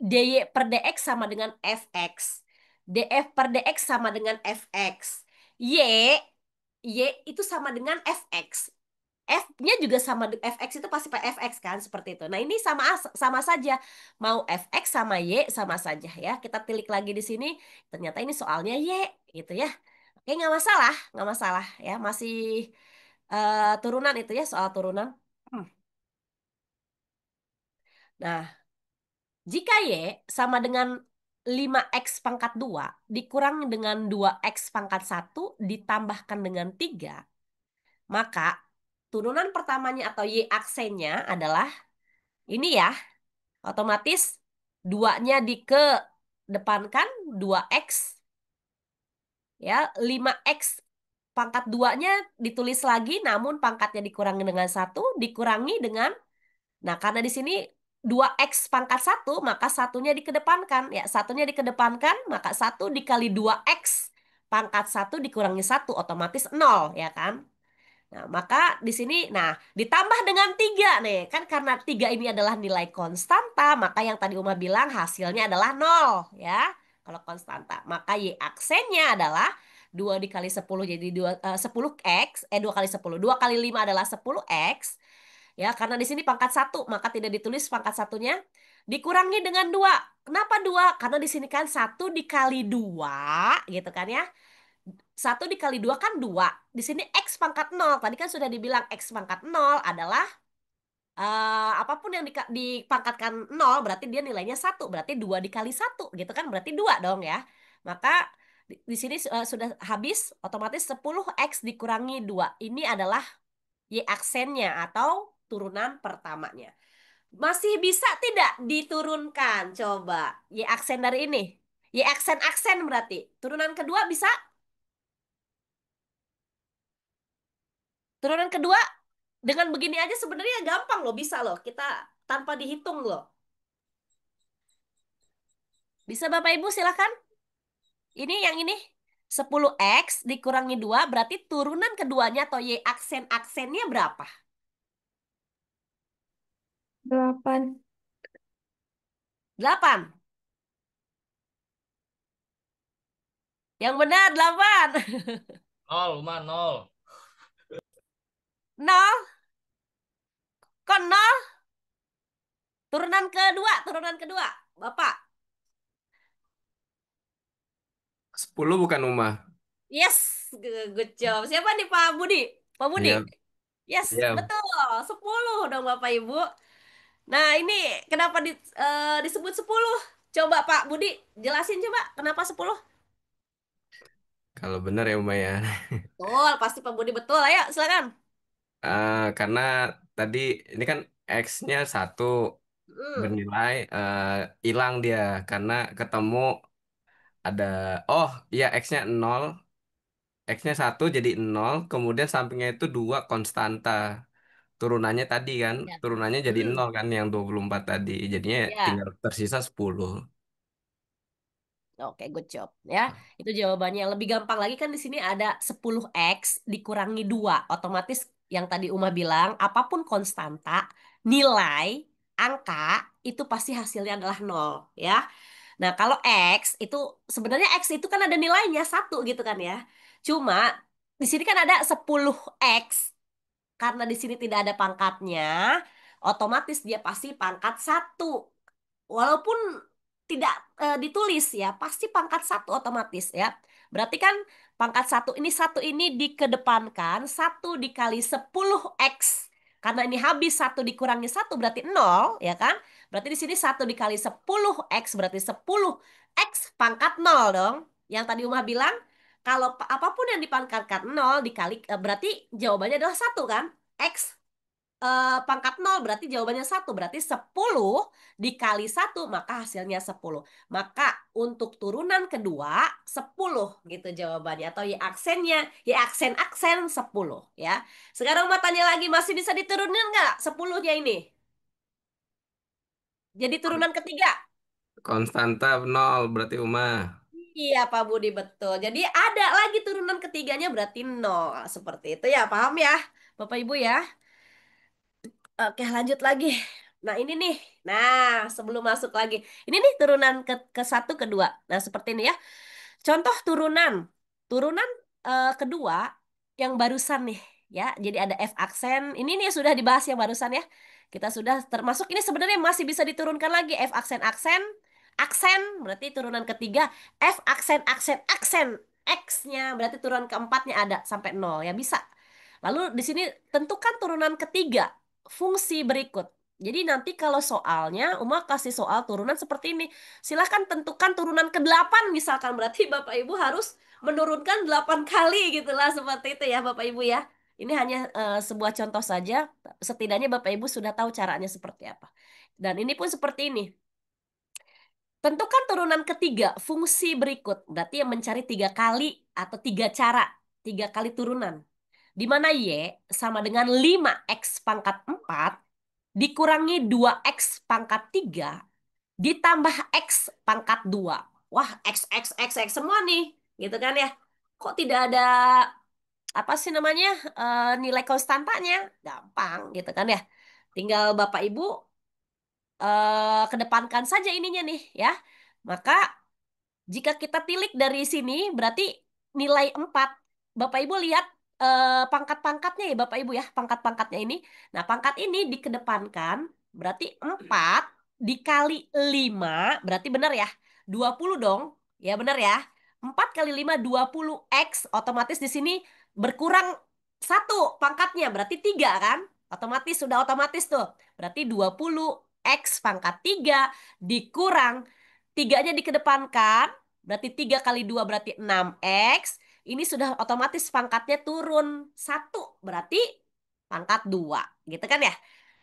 S1: dy per dx sama dengan fx. df per dx sama dengan fx. Y itu sama dengan fx. F-nya juga sama, fx itu pasti fx kan, seperti itu. Nah, ini sama saja. Mau fx sama y sama saja ya. Kita tilik lagi di sini, ternyata ini soalnya y gitu ya. Oke, nggak masalah, nggak masalah ya. Masih turunan itu ya, soal turunan. Hmm. Nah, jika Y sama dengan 5X pangkat 2 dikurangi dengan 2X pangkat 1 ditambahkan dengan 3, maka turunan pertamanya atau Y aksennya adalah ini ya, otomatis 2-nya dikedepankan 2X, ya 5X pangkat 2-nya ditulis lagi namun pangkatnya dikurangi dengan 1 dikurangi dengan. Nah, karena di sini 2X pangkat satu maka satunya dikedepankan. Ya, satunya dikedepankan, maka 1 dikali 2X pangkat satu dikurangi satu otomatis nol ya kan? Nah, maka di sini, nah, ditambah dengan 3 nih. Kan karena 3 ini adalah nilai konstanta, maka yang tadi Uma bilang hasilnya adalah nol ya. Kalau konstanta, maka Y aksennya adalah 2 dikali 10 jadi 10X, 2 kali 10. 2 kali 5 adalah 10X. Ya, karena di sini pangkat satu, maka tidak ditulis pangkat satunya. Dikurangi dengan 2. Kenapa 2? Karena di sini kan 1 dikali 2, gitu kan ya. 1 dikali 2 kan 2. Di sini X pangkat 0. Tadi kan sudah dibilang X pangkat 0 adalah apapun yang dipangkatkan 0 berarti dia nilainya 1. Berarti 2 dikali 1 gitu kan. Berarti 2 dong ya. Maka di sini sudah habis. Otomatis 10X dikurangi 2. Ini adalah Y aksennya atau turunan pertamanya. Masih bisa tidak diturunkan? Coba. Y aksen dari ini. Y aksen-aksen berarti. Turunan kedua bisa? Turunan kedua dengan begini aja sebenarnya gampang loh, bisa loh. Kita tanpa dihitung loh. Bisa Bapak Ibu silakan. Ini yang ini 10x dikurangi 2 berarti turunan keduanya atau y aksen-aksennya berapa?
S10: 8.
S1: 8. Yang benar 8.
S9: Nol, Uma, nol.
S1: 0. Kok 0? Turunan kedua. Bapak.
S8: 10 bukan Uma.
S1: Yes, good job. Siapa nih Pak Budi? Pak Budi.
S8: Iya,
S1: Yes,
S8: iya.
S1: betul. 10 dong Bapak Ibu. Nah, ini kenapa disebut 10? Coba Pak Budi jelasin coba kenapa 10?
S8: Kalau benar ya Uma ya.
S1: Betul, pasti Pak Budi betul. Ayo, silakan.
S8: Karena tadi ini kan X-nya 1
S1: Hmm,
S8: bernilai hilang dia karena ketemu ada iya X-nya 0, X-nya 1 jadi 0, kemudian sampingnya itu 2 konstanta. Turunannya tadi kan,
S1: ya.
S8: turunannya jadi
S1: Hmm,
S8: 0 kan yang 24 tadi. Jadinya
S1: ya.
S8: tinggal tersisa 10.
S1: Oke, good job ya. Itu jawabannya. Lebih gampang lagi kan di sini ada 10x dikurangi 2. Otomatis yang tadi Uma bilang, apapun konstanta, nilai, angka, itu pasti hasilnya adalah nol ya. Nah, kalau X itu sebenarnya X itu kan ada nilainya 1 gitu kan ya. Cuma di sini kan ada 10x. Karena di sini tidak ada pangkatnya, otomatis dia pasti pangkat 1. Walaupun tidak ditulis ya, pasti pangkat 1 otomatis ya. Berarti kan pangkat 1 ini dikedepankan 1 dikali 10x. Karena ini habis 1 dikurangi 1 berarti 0 ya kan? Berarti di sini 1 dikali 10x berarti 10x pangkat 0 dong. Yang tadi Umar bilang kalau apapun yang dipangkatkan 0 dikali berarti jawabannya adalah 1 kan? X pangkat 0 berarti jawabannya 1. Berarti 10 dikali 1 maka hasilnya 10. Maka untuk turunan kedua 10 gitu jawabannya. Atau y aksennya, y aksen-aksen 10 ya. Sekarang mau tanya lagi masih bisa diturunin nggak 10-nya ini? Jadi turunan ketiga.
S8: Konstanta 0 berarti Uma.
S1: Iya Pak Budi betul. Jadi ada lagi turunan ketiganya berarti 0. Seperti itu ya, paham ya Bapak Ibu ya? Oke, lanjut lagi. Nah, ini nih. Nah, sebelum masuk lagi. Ini nih turunan ke satu, kedua. Nah, seperti ini ya. Contoh turunan. Turunan kedua yang barusan nih. Ya, jadi ada F aksen. Ini nih sudah dibahas yang barusan ya. Kita sudah termasuk ini sebenarnya masih bisa diturunkan lagi. F aksen aksen. Aksen berarti turunan ketiga. F aksen aksen aksen. X-nya berarti turunan keempatnya ada sampai nol ya bisa. Lalu di sini tentukan turunan ketiga fungsi berikut. Jadi nanti kalau soalnya Uma kasih soal turunan seperti ini. Silahkan tentukan turunan ke-8 misalkan. Berarti Bapak Ibu harus menurunkan 8 kali gitulah seperti itu ya Bapak Ibu ya. Ini hanya sebuah contoh saja. Setidaknya Bapak Ibu sudah tahu caranya seperti apa. Dan ini pun seperti ini. Tentukan turunan ketiga fungsi berikut. Berarti yang mencari 3 kali atau 3 cara. 3 kali turunan. Di mana Y sama dengan 5x pangkat 4 dikurangi 2x pangkat 3 ditambah x pangkat 2. Wah, x semua nih. Gitu kan ya. Kok tidak ada apa sih namanya nilai konstantanya? Gampang gitu kan ya. Tinggal Bapak Ibu kedepankan saja ininya nih ya. Maka jika kita tilik dari sini, berarti nilai 4. Bapak Ibu lihat pangkat-pangkatnya ya Bapak Ibu ya, pangkat-pangkatnya ini. Nah, pangkat ini dikedepankan, berarti 4 dikali 5 berarti benar ya, 20 dong. Ya benar ya. 4 kali 5 20 X, otomatis di sini berkurang 1 pangkatnya, berarti 3 kan? Otomatis, sudah otomatis tuh. Berarti 20 X pangkat 3 dikurang tiganya dikedepankan, berarti 3 kali 2 berarti 6x. Ini sudah otomatis pangkatnya turun 1, berarti pangkat 2. Gitu kan ya?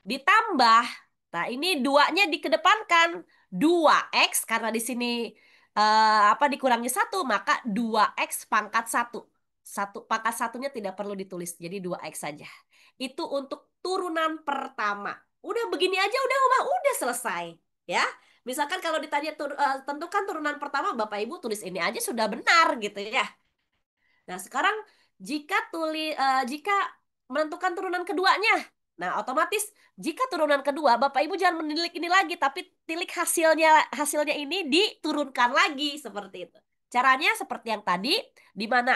S1: Ditambah, nah ini 2-nya dikedepankan. 2x karena di sini apa dikurangi 1, maka 2x pangkat 1. pangkat satunya tidak perlu ditulis, jadi 2x saja. Itu untuk turunan pertama. Udah begini aja udah selesai, ya. Misalkan kalau ditanya tentukan turunan pertama, Bapak Ibu tulis ini aja sudah benar gitu ya. Nah, sekarang jika menentukan turunan keduanya, nah otomatis jika turunan kedua, Bapak Ibu jangan menilik ini lagi, tapi tilik hasilnya ini diturunkan lagi seperti itu. Caranya seperti yang tadi, di mana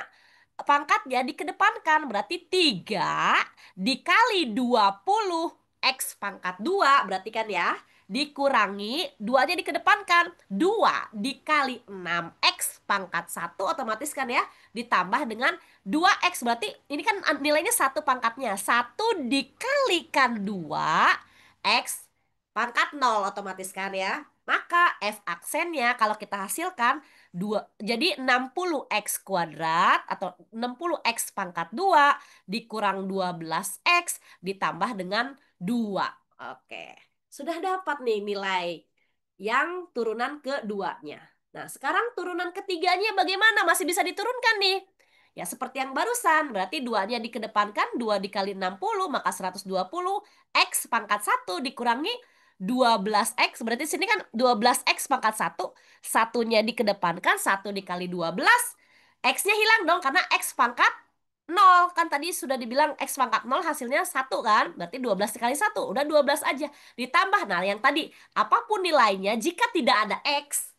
S1: pangkatnya dikedepankan, berarti 3 dikali 20 X pangkat 2 berarti kan ya, dikurangi 2-nya dikedepankan, 2 dikali 6 X pangkat 1 otomatis kan ya, ditambah dengan 2x, berarti ini kan nilainya satu pangkatnya, 1 dikalikan 2x pangkat 0 otomatis kan ya. Maka F aksennya kalau kita hasilkan jadi 60x kuadrat atau 60x pangkat 2 dikurang 12x ditambah dengan 2. Oke, sudah dapat nih nilai yang turunan keduanya. Nah, sekarang turunan ketiganya bagaimana? Masih bisa diturunkan nih. Ya, seperti yang barusan. Berarti 2-nya dikedepankan, 2 dikali 60, maka 120. X pangkat 1 dikurangi 12X. Berarti sini kan 12X pangkat 1. Satunya dikedepankan, 1 dikali 12. X-nya hilang dong, karena X pangkat 0. Kan tadi sudah dibilang X pangkat 0 hasilnya 1 kan? Berarti 12 dikali 1. Udah 12 aja. Ditambah, nah yang tadi, apapun nilainya, jika tidak ada X,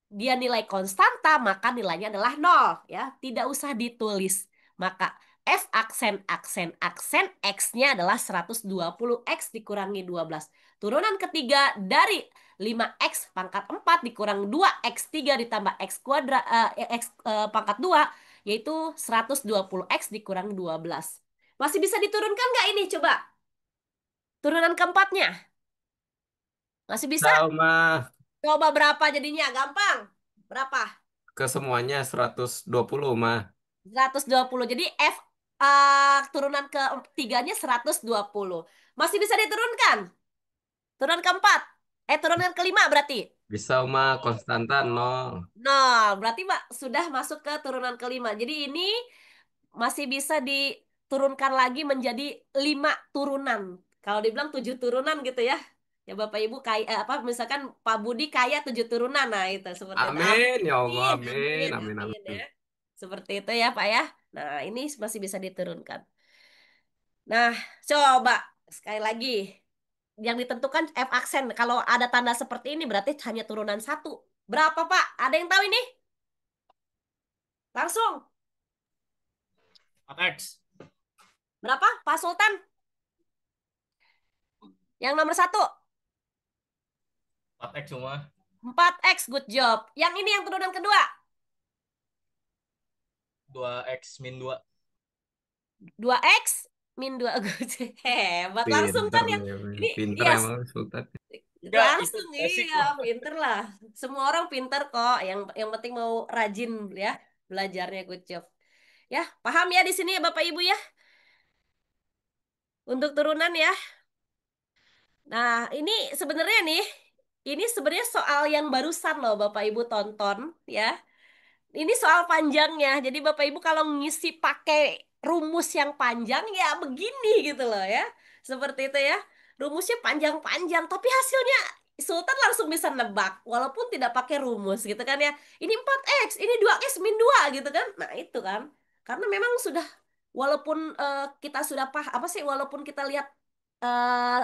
S1: dia nilai konstanta, maka nilainya adalah 0 ya. Tidak usah ditulis. Maka F aksen aksen aksen X-nya adalah 120X dikurangi 12. Turunan ketiga dari 5X pangkat 4 dikurang 2X3 ditambah X kuadrat X pangkat 2 yaitu 120X dikurang 12. Masih bisa diturunkan nggak ini? Coba. Turunan keempatnya. Masih bisa?
S8: Tahu mah
S1: Coba berapa jadinya? Gampang. Berapa?
S8: ke semuanya 120 mah.
S1: 120. Jadi F turunan ketiganya 120. Masih bisa diturunkan? Turunan keempat. Turunan kelima berarti.
S8: Bisa mah konstanta 0.
S1: Nah, berarti Mbak sudah masuk ke turunan kelima. Jadi ini masih bisa diturunkan lagi menjadi 5 turunan. Kalau dibilang 7 turunan gitu ya. Ya Bapak Ibu kaya apa misalkan Pak Budi kaya 7 turunan. Nah, itu seperti itu.
S8: Amin ya Allah,
S1: Amin,
S8: amin,
S1: amin,
S8: amin,
S1: amin
S8: amin.
S1: ya. Seperti itu ya Pak ya. Nah, ini masih bisa diturunkan. Nah, coba sekali lagi. Yang ditentukan F aksen. Kalau ada tanda seperti ini berarti hanya turunan satu. Berapa Pak? Ada yang tahu ini? Langsung.
S9: 4X.
S1: Berapa Pak Sultan? Yang nomor satu.
S9: 4X semua.
S1: 4x, good job. Yang ini yang turunan kedua.
S9: 2X min 2.
S1: 2x min 2. Hebat langsung
S8: Pinter
S1: kan yang
S8: nih,
S1: ini
S8: pinter
S1: ya
S8: emang Sultan.
S9: Enggak, itu
S1: langsung
S9: basic
S1: iya
S9: loh.
S1: pinter lah. Semua orang pinter kok. Yang penting mau rajin ya belajarnya, good job. Ya, paham ya di sini ya Bapak Ibu ya. Untuk turunan ya. Nah, ini sebenarnya soal yang barusan loh Bapak Ibu tonton ya. Ini soal panjangnya. Jadi Bapak Ibu kalau ngisi pakai rumus yang panjang ya begini gitu loh ya. Seperti itu ya. Rumusnya panjang-panjang tapi hasilnya Sultan langsung bisa nebak walaupun tidak pakai rumus gitu kan ya. Ini 4x, ini 2x min 2 gitu kan. Nah, itu kan. Karena memang sudah walaupun kita sudah paham apa sih walaupun kita lihat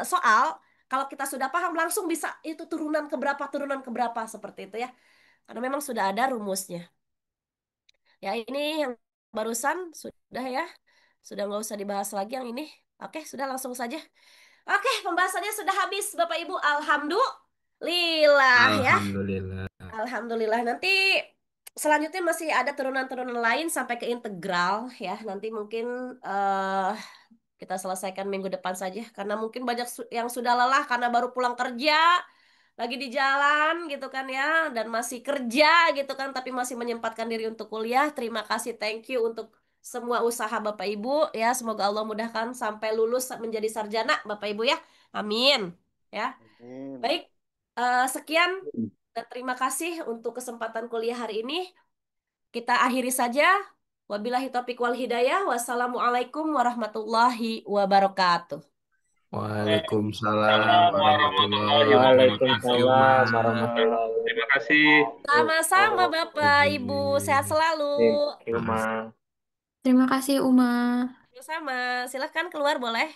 S1: soal kalau kita sudah paham langsung bisa itu turunan ke berapa seperti itu ya. Karena memang sudah ada rumusnya. Ya ini yang barusan sudah ya. Sudah nggak usah dibahas lagi yang ini. Oke, sudah langsung saja. Oke, pembahasannya sudah habis Bapak Ibu. Alhamdulillah ya.
S8: Alhamdulillah.
S1: Alhamdulillah. Nanti selanjutnya masih ada turunan-turunan lain sampai ke integral ya. Nanti mungkin kita selesaikan minggu depan saja. Karena mungkin banyak yang sudah lelah karena baru pulang kerja lagi di jalan gitu kan ya dan masih kerja gitu kan tapi masih menyempatkan diri untuk kuliah. Terima kasih, thank you untuk semua usaha Bapak Ibu ya. Semoga Allah mudahkan sampai lulus menjadi sarjana Bapak Ibu ya. Amin. Ya.
S3: Amin.
S1: Baik, sekian dan terima kasih untuk kesempatan kuliah hari ini. Kita akhiri saja. Wabillahi taufiq wal hidayah. Wassalamualaikum warahmatullahi wabarakatuh.
S8: Waalaikumsalam
S2: Salam
S8: warahmatullahi
S2: warahmatullahi
S8: wabarakatuh, Yuma.
S10: Waalaikumsalam
S2: wabarakatuh.
S10: warahmatullahi
S2: Terima kasih.
S1: Sama-sama Bapak, Ibu. Sehat selalu.
S10: wabarakatuh. Yuma.
S11: Terima kasih, Uma.
S1: Sama. Silahkan keluar boleh.